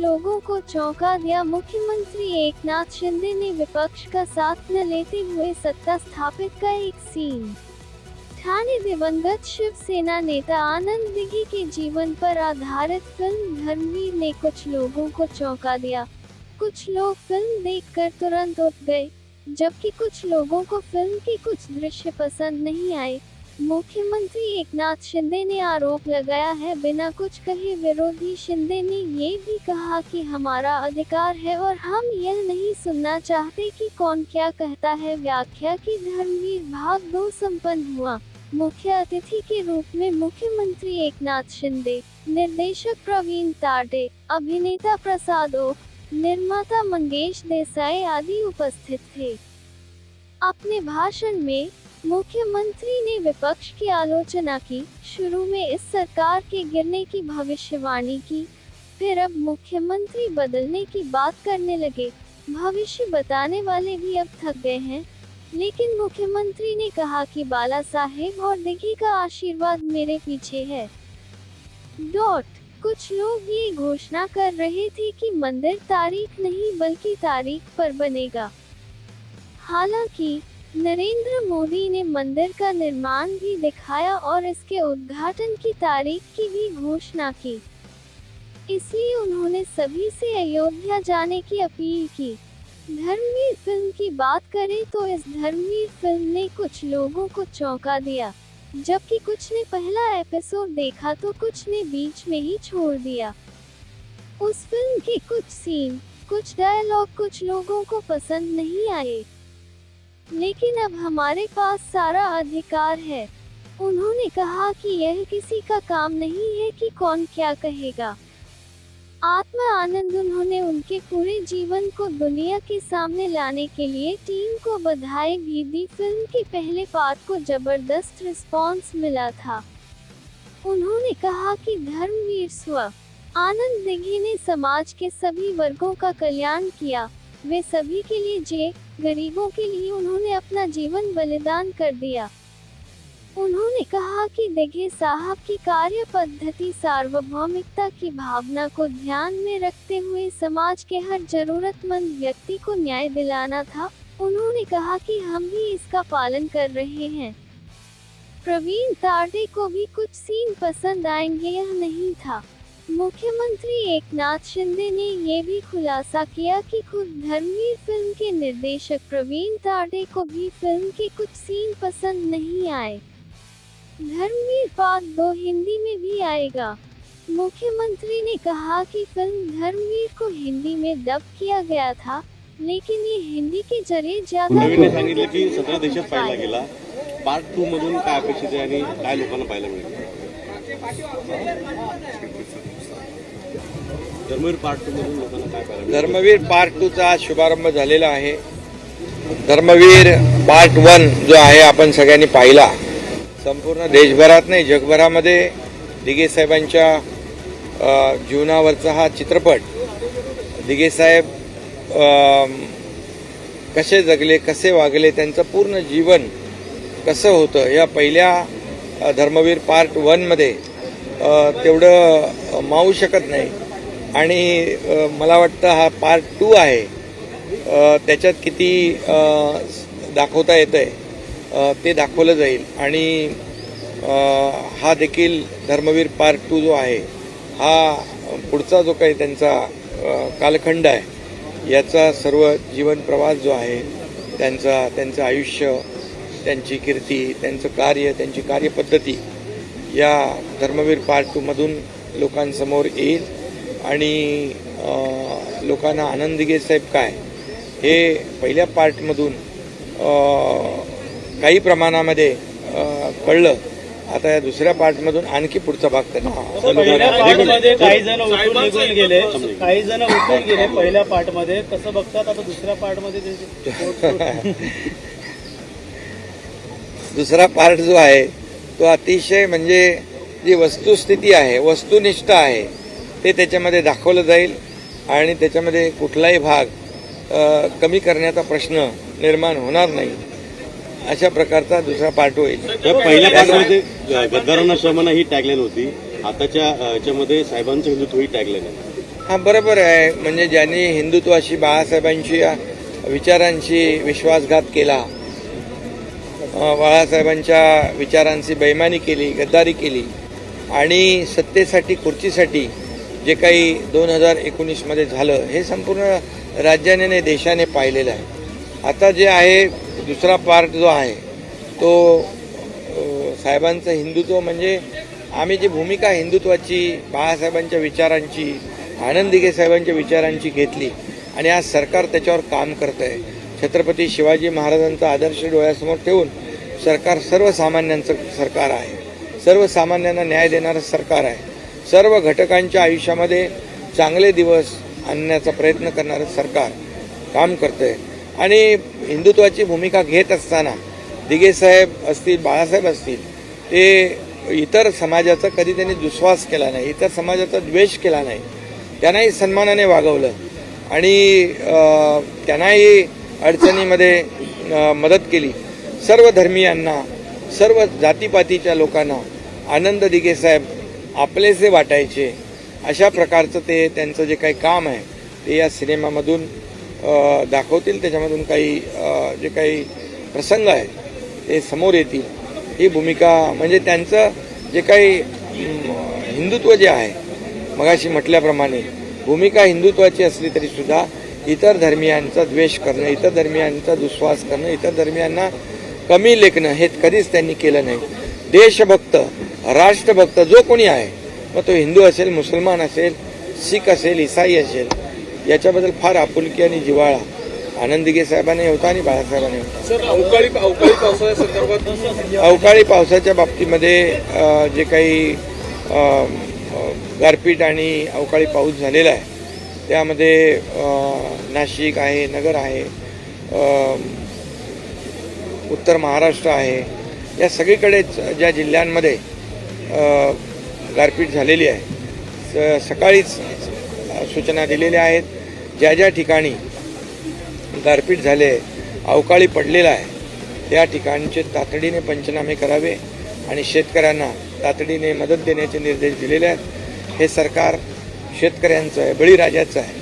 लोगों को चौंका दिया। मुख्यमंत्री एकनाथ शिंदे ने विपक्ष का साथ न लेते हुए सत्ता स्थापित का एक सीन। ठाणे दिवंगत शिवसेना नेता आनंद दिघी के जीवन पर आधारित फिल्म धर्मवीर ने कुछ लोगों को चौंका दिया। कुछ लोग फिल्म देखकर तुरंत उठ गए, जबकि कुछ लोगों को फिल्म के कुछ दृश्य पसंद नहीं आए। मुख्यमंत्री एकनाथ शिंदे ने आरोप लगाया है, बिना कुछ कहे विरोधी शिंदे ने ये भी कहा कि हमारा अधिकार है और हम यह नहीं सुनना चाहते कि कौन क्या कहता है। व्याख्या की धर्मवीर भाग 2 संपन्न हुआ। मुख्य अतिथि के रूप में मुख्यमंत्री एकनाथ शिंदे, निर्देशक प्रवीण तारडे, अभिनेता प्रसाद ओक, निर्माता मंगेश देसाई आदि उपस्थित थे। अपने भाषण में मुख्यमंत्री ने विपक्ष की आलोचना की। शुरू में इस सरकार के गिरने की भविष्यवाणी की, फिर अब मुख्यमंत्री बदलने की बात करने लगे। भविष्य बताने वाले भी अब थक गए हैं, लेकिन मुख्यमंत्री ने कहा कि बाला साहेब और दिघी का आशीर्वाद मेरे पीछे है। कुछ लोग ये घोषणा कर रहे थे कि मंदिर तारीख नहीं बल्कि तारीख पर बनेगा। हालांकि नरेंद्र मोदी ने मंदिर का निर्माण भी दिखाया और इसके उद्घाटन की तारीख की भी घोषणा की। इसलिए उन्होंने सभी से अयोध्या जाने की अपील की। धर्मवीर फिल्म की बात करें तो इस धर्मवीर फिल्म ने कुछ लोगों को चौंका दिया, जबकि कुछ ने पहला एपिसोड देखा तो कुछ ने बीच में ही छोड़ दिया। उस फिल्म के कुछ सीन, कुछ डायलॉग कुछ लोगों को पसंद नहीं आए, लेकिन अब हमारे पास सारा अधिकार है। उन्होंने कहा कि यह किसी का काम नहीं है कि कौन क्या कहेगा। आत्मा आनंद उन्होंने उनके पूरे जीवन को दुनिया के सामने लाने के लिए टीम को बधाई भी दी। फिल्म के पहले पार्ट को जबरदस्त रिस्पॉन्स मिला था। उन्होंने कहा कि धर्मवीर स्व आनंद दिघी ने समाज के सभी वर्गों का कल्याण किया। वे सभी के लिए गरीबों के लिए उन्होंने अपना जीवन बलिदान कर दिया। उन्होंने कहा कि दिघी साहब की कार्य पद्धति सार्वभौमिकता की भावना को ध्यान में रखते हुए समाज के हर जरूरतमंद व्यक्ति को न्याय दिलाना था। उन्होंने कहा कि हम भी इसका पालन कर रहे हैं। प्रवीण तारडे को भी कुछ सीन पसंद आएंगे यह नहीं था। मुख्यमंत्री एकनाथ शिंदे ने ये भी खुलासा किया कि खुद धर्मवीर फिल्म के निर्देशक प्रवीण तारडे को भी फिल्म के कुछ सीन पसंद नहीं आए। धर्मवीर पार्ट 2 हिंदी में भी आएगा। मुख्यमंत्री ने कहा कि फिल्म धर्मवीर को हिंदी में डब किया गया था, लेकिन ये हिंदी के जरिए ज्यादा सांगितलं की 17 देशात पाहिला गेला। पार्ट 2 मधून काय अपेक्षित आहे आणि काय लोकांना पाहायला मिळेल? धर्मवीर पार्ट 2 मधून लोकांना काय पाहायला मिळेल? धर्मवीर पार्ट 2 चा शुभारंभ झालेला आहे। धर्मवीर पार्ट 1 जो आहे आपण सगळ्यांनी पाहिला। संपूर्ण देशभरात नाही जगभरामध्ये दिघे साहेबांच्या जीवनावरचा हा चित्रपट, दिघे साहेब कसे जगले, कसे वागले, त्यांचं पूर्ण जीवन कसं होतं या पहिल्या धर्मवीर पार्ट 1 मध्ये तेवढं मावू शकत नाही। आणि मला वाटतं हा पार्ट 2 आहे, त्याच्यात किती दाखवता येतंय ते दाखवलं जाईल। आणि हा देखील धर्मवीर पार्ट 2 जो आहे हा पुढचा जो काही त्यांचा कालखंड आहे याचा सर्व जीवन प्रवास जो आहे त्यांचं आयुष्य, त्यांची कीर्ती, त्यांचं कार्य, त्यांची कार्यपद्धती या धर्मवीर पार्ट 2 मधून लोकांसमोर येईल। आणि लोकांना आनंद दिघे साहेब काय हे पहिल्या पार्टमधून काही प्रमाणामध्ये कळलं। आता या दुसऱ्या पार्टमधून आणखी पुढचा भाग त्यांना काही जण उठून गेले पहिल्या पार्टमध्ये, कसं बघतात आता दुसऱ्या पार्टमध्ये? दुसरा पार्ट जो आहे तो अतिशय म्हणजे जी वस्तुस्थिती आहे, वस्तुनिष्ठ आहे ते त्याच्यामध्ये दाखवलं जाईल आणि त्याच्यामध्ये कुठलाही भाग कमी करण्याचा प्रश्न निर्माण होणार नाही अशा प्रकारचा दुसरा पार्ट होईल। पहिल्या पार्टमध्ये गद्दारांना शमना ही टॅगलाईन होती, आताच्या याच्यामध्ये साहेबांचं हिंदुत्व ही टॅगलाईन आहे। हा बरोबर आहे. म्हणजे ज्यांनी हिंदुत्वाशी बाळासाहेबांची विचारांशी विश्वासघात केला, बाळासाहेबांच्या विचारांची बेईमानी केली, गद्दारी केली आणि सत्तेसाठी खुर्चीसाठी जे काही 2019मध्ये झालं हे संपूर्ण राज्याने देशाने पाहिलेलं आहे. आता जे आहे दुसरा पार्ट जो आहे तो साहेबांचं हिंदुत्व म्हणजे आम्ही जी भूमिका हिंदुत्वाची बाळासाहेबांच्या विचारांची आनंद दिघे साहेबांच्या विचारांची घेतली आणि आज सरकार त्याच्यावर काम करत आहे. छत्रपती शिवाजी महाराजांचा आदर्श डोळ्यासमोर ठेवून सरकार सर्वसामान्यांचं सरकार आहे, सर्वसामान्यांना न्याय देणारं सरकार आहे, सर्व घटकांच्या आयुष्यामध्ये चांगले दिवस आणण्याचा प्रयत्न करणारं सरकार काम करतं आहे. आणि हिंदुत्वाची भूमिका घेत असताना दिघे साहेब असतील, बाळासाहेब असतील, ते इतर समाजाचा कधी त्यांनी दुस्वास केला नाही, इतर समाजाचा द्वेष केला नाही, त्यांनाही सन्मानाने वागवलं आणि त्यांनाही अडचणीमध्ये मदत केली. सर्व धर्मीयांना, सर्व जातीपातीच्या लोकांना आनंद दिघे साहेब आपलेसे वाटायचे. अशा प्रकारचं ते त्यांचं जे काही काम आहे ते या सिनेमामधून दाखवतील. त्याच्यामधून काही जे काही प्रसंग आहे ते समोर येतील. ही भूमिका म्हणजे त्यांचं जे काही हिंदुत्व जे आहे, मगाशी म्हटल्याप्रमाणे भूमिका हिंदुत्वाची असली तरी सुद्धा इतर धर्मियांचा द्वेष करणं, इतर धर्मियांचा दुस्वास करणं, इतर धर्मियांना कमी लेखणं हे कधीच त्यांनी केलं नाही. देशभक्त, राष्ट्रभक्त जो कोणी आहे, मग तो हिंदू असेल, मुसलमान असेल, शीख असेल, ईसाई असेल, याच्याबद्दल फार आपुलकी आणि जिव्हाळा आनंद दिघे साहेबांनी होता आणि बाळासाहेबांनी होता. सर, अवकाळी पावसाच्या संदर्भात अवकाळी पावसाच्या बाबतीमध्ये जे काही गारपीट आणि अवकाळी पाऊस झालेला आहे त्यामध्ये नाशिक आहे, नगर आहे, उत्तर महाराष्ट्र आहे, या सगळीकडेच ज्या जिल्ह्यांमध्ये गारपीट झालेली आहे सकाळीच सूचना दिलेल्या आहेत. ज्या ज्या ठिकाणी गारपीट झाले, अवकाळी पडलेला आहे, त्या ठिकाणचे तातडीने पंचनामे करावे आणि शेतकऱ्यांना तातडीने मदत देण्याचे निर्देश दिलेले आहेत. हे सरकार शेतकऱ्यांचं आहे, बळीराजाचं आहे,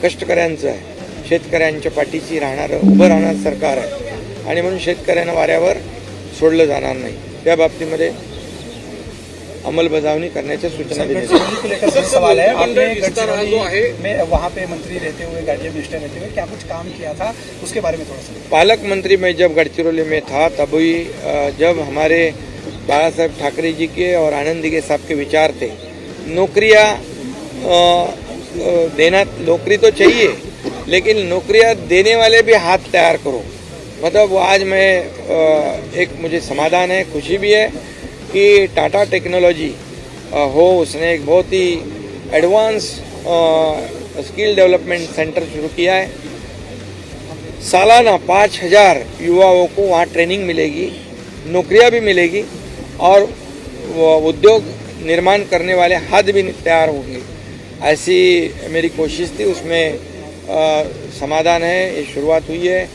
कष्टकऱ्यांचं आहे, शेतकऱ्यांच्या पाठीशी राहणारं, उभं राहणारं सरकार आहे आणि म्हणून शेतकऱ्यांना वाऱ्यावर सोडलं जाणार नाही. त्या बाबतीमध्ये अंमलबजावनी करण्याच्या सूचना दिल्या. सवाल है, आपने गडचिरोली में वहाँ पे मंत्री रहते हुए, गार्जियन मिनिस्टर रहते हुए क्या कुछ काम किया था, उसके बारे में थोड़ा सा. पालक मंत्री मैं जब गडचिरोली में था तभी जब हमारे बाळासाहेब ठाकरे जी के और आनंद दिघे साहब के विचार थे, नौकरियाँ देना, नौकरी तो चाहिए लेकिन नौकरियाँ देने वाले भी हाथ तैयार करो. मतलब आज मैं एक मुझे समाधान है, खुशी भी है कि टाटा टेक्नोलॉजी हो उसने एक बहुत ही एडवांस स्किल डेवलपमेंट सेंटर शुरू किया है. सालाना 5000 युवाओं को वहाँ ट्रेनिंग मिलेगी, नौकरियाँ भी मिलेगी और उद्योग निर्माण करने वाले हाथ भी तैयार होंगे. ऐसी मेरी कोशिश थी, उसमें समाधान है, ये शुरुआत हुई है.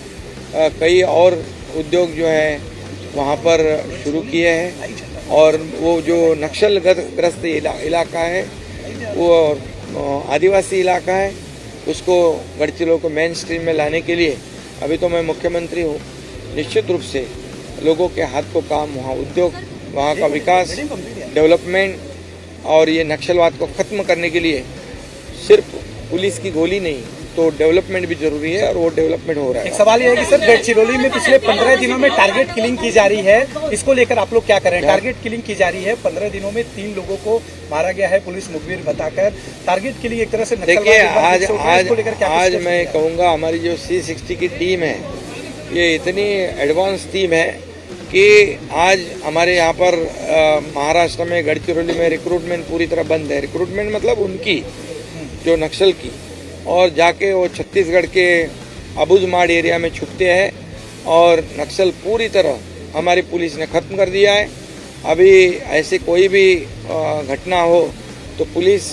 कई और उद्योग जो है वहाँ पर शुरू किए हैं और वो जो नक्सल ग्रस्त इलाका है, वो आदिवासी इलाका है, उसको गढ़चिरोली को मेन स्ट्रीम में लाने के लिए अभी तो मैं मुख्यमंत्री हूँ. निश्चित रूप से लोगों के हाथ को काम, वहाँ उद्योग, वहाँ का विकास, डेवलपमेंट और ये नक्सलवाद को ख़त्म करने के लिए सिर्फ पुलिस की गोली नहीं तो डेवलपमेंट भी जरूरी है और वो डेवलपमेंट हो रहा है. एक सवाल ये है कि सर गढ़चिरोली में पिछले 15 दिनों में टारगेट किलिंग की जा रही है, इसको लेकर आप लोग क्या कर रहे हैं? टारगेट किलिंग की जा रही है, 15 दिनों में 3 लोगों को मारा गया है, पुलिस मुखबिर बताकर. टारगेट किलिंग एक तरह से देखिए, आज मैं कहूँगा हमारी जो C60 की टीम है ये इतनी एडवांस टीम है कि आज हमारे यहाँ पर महाराष्ट्र में गढ़चिरोली में रिक्रूटमेंट पूरी तरह बंद है. रिक्रूटमेंट मतलब उनकी जो नक्सल की, और जाके वो छत्तीसगढ़ के अबुझमाड़ एरिया में छुपते हैं और नक्सल पूरी तरह हमारी पुलिस ने ख़त्म कर दिया है. अभी ऐसे कोई भी घटना हो तो पुलिस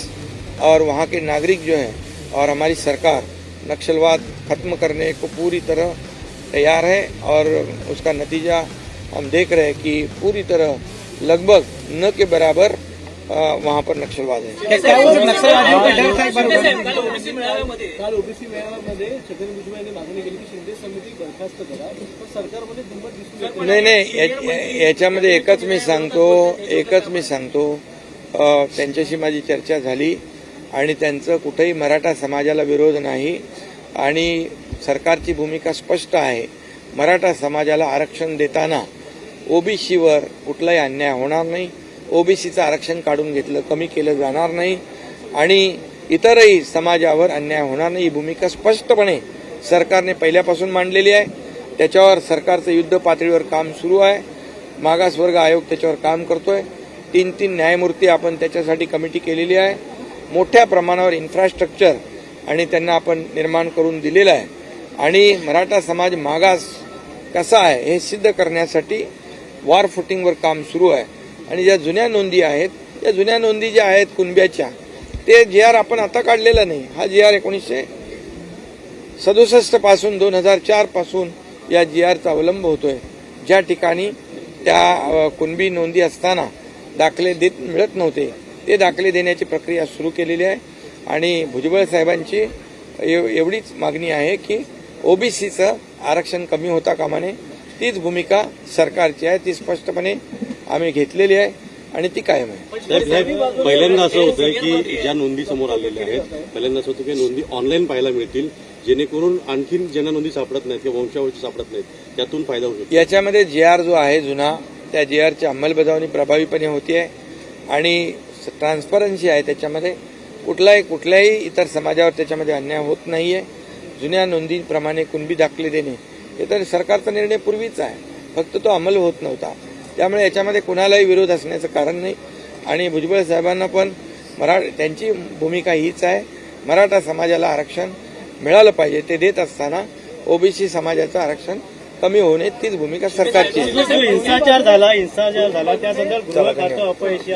और वहाँ के नागरिक जो हैं और हमारी सरकार नक्सलवाद ख़त्म करने को पूरी तरह तैयार है और उसका नतीजा हम देख रहे हैं कि पूरी तरह लगभग न के बराबर वहाँ पर नक्सलवाद है। क्या वो जो नक्सलवादियों का डर था एक बार काल ओबीसी मेळाव्यामध्ये छगन भुजबळ यांनी मागणी केली की शिंदे समिती बरखास्त करा, पण सरकारमध्ये दुमत दिसून येते. नाही याच्यामध्ये एकच मी सांगतो त्यांच्याशी माझी चर्चा झाली आणि त्यांचं कुठेही मराठा समाजाला विरोध नाही आणि सरकारची भूमिका स्पष्ट आहे. मराठा समाजाला आरक्षण देताना ओबीसीवर कुठलाही अन्याय होणार नाही, ओबीसीचं आरक्षण काढून घेतलं कमी केलं जाणार नाही आणि इतरही समाजावर अन्याय होणार नाही ही भूमिका स्पष्टपणे सरकारने पहिल्यापासून मांडलेली आहे. त्याच्यावर सरकारचं युद्ध पातळीवर काम सुरू आहे. मागासवर्ग आयोग त्याच्यावर काम करतोय. 3 न्यायमूर्ती आपण त्याच्यासाठी कमिटी केलेली आहे. मोठ्या प्रमाणावर इन्फ्रास्ट्रक्चर आणि त्यांना आपण निर्माण करून दिलेलं आहे आणि मराठा समाज मागास कसा आहे हे सिद्ध करण्यासाठी वॉर फुटिंगवर काम सुरू आहे. आणि ज्या जुन्या नोंदी आहेत या जुन्या नोंदी ज्या आहेत कुणब्याच्या ते GR आपण आता काढलेला नाही. हा GR 1967 पासून 2004 पासून या GRचा अवलंब होतोय. ज्या ठिकाणी त्या कुणबी नोंदी असताना दाखले मिळत नव्हते ते दाखले देण्याची प्रक्रिया सुरू केलेली आहे आणि भुजबळ साहेबांची एवढीच मागणी आहे की ओबीसीचं आरक्षण कमी होता कामा नये. तीच भूमिका सरकारची आहे, ती स्पष्टपणे आम्ही घेतलेली आहे आणि ती कायम आहे. पहिल्यांदा असं होतं की ज्या नोंदी समोर आलेल्या आहेत पहिल्यांदा असं होतं की नोंदी ऑनलाईन पाहायला मिळतील जेणेकरून आणखीन ज्यांना नोंदी सापडत नाहीत किंवा वंशावळी सापडत नाहीत त्यातून फायदा होऊ शकतो. याच्यामध्ये GR जो आहे जुना त्या GRची अंमलबजावणी प्रभावीपणे होती आहे आणि ट्रान्सपरन्सी आहे. त्याच्यामध्ये कुठल्याही इतर समाजावर त्याच्यामध्ये अन्याय होत नाहीये. जुन्या नोंदीप्रमाणे कुणबी दाखले देणे हे तर सरकारचा निर्णय पूर्वीचा आहे, फक्त तो अंमल होत नव्हता. त्यामुळे याच्यामध्ये कुणालाही विरोध असण्याचं कारण नाही आणि भुजबळ साहेबांना पण त्यांची भूमिका हीच आहे. मराठा समाजाला आरक्षण मिळालं पाहिजे, ते देत असताना ओबीसी समाजाचं आरक्षण कमी होऊ नये तीच भूमिका सरकारची आहे. हिंसाचार झाला त्या संदर्भात गृह खातं अपयशी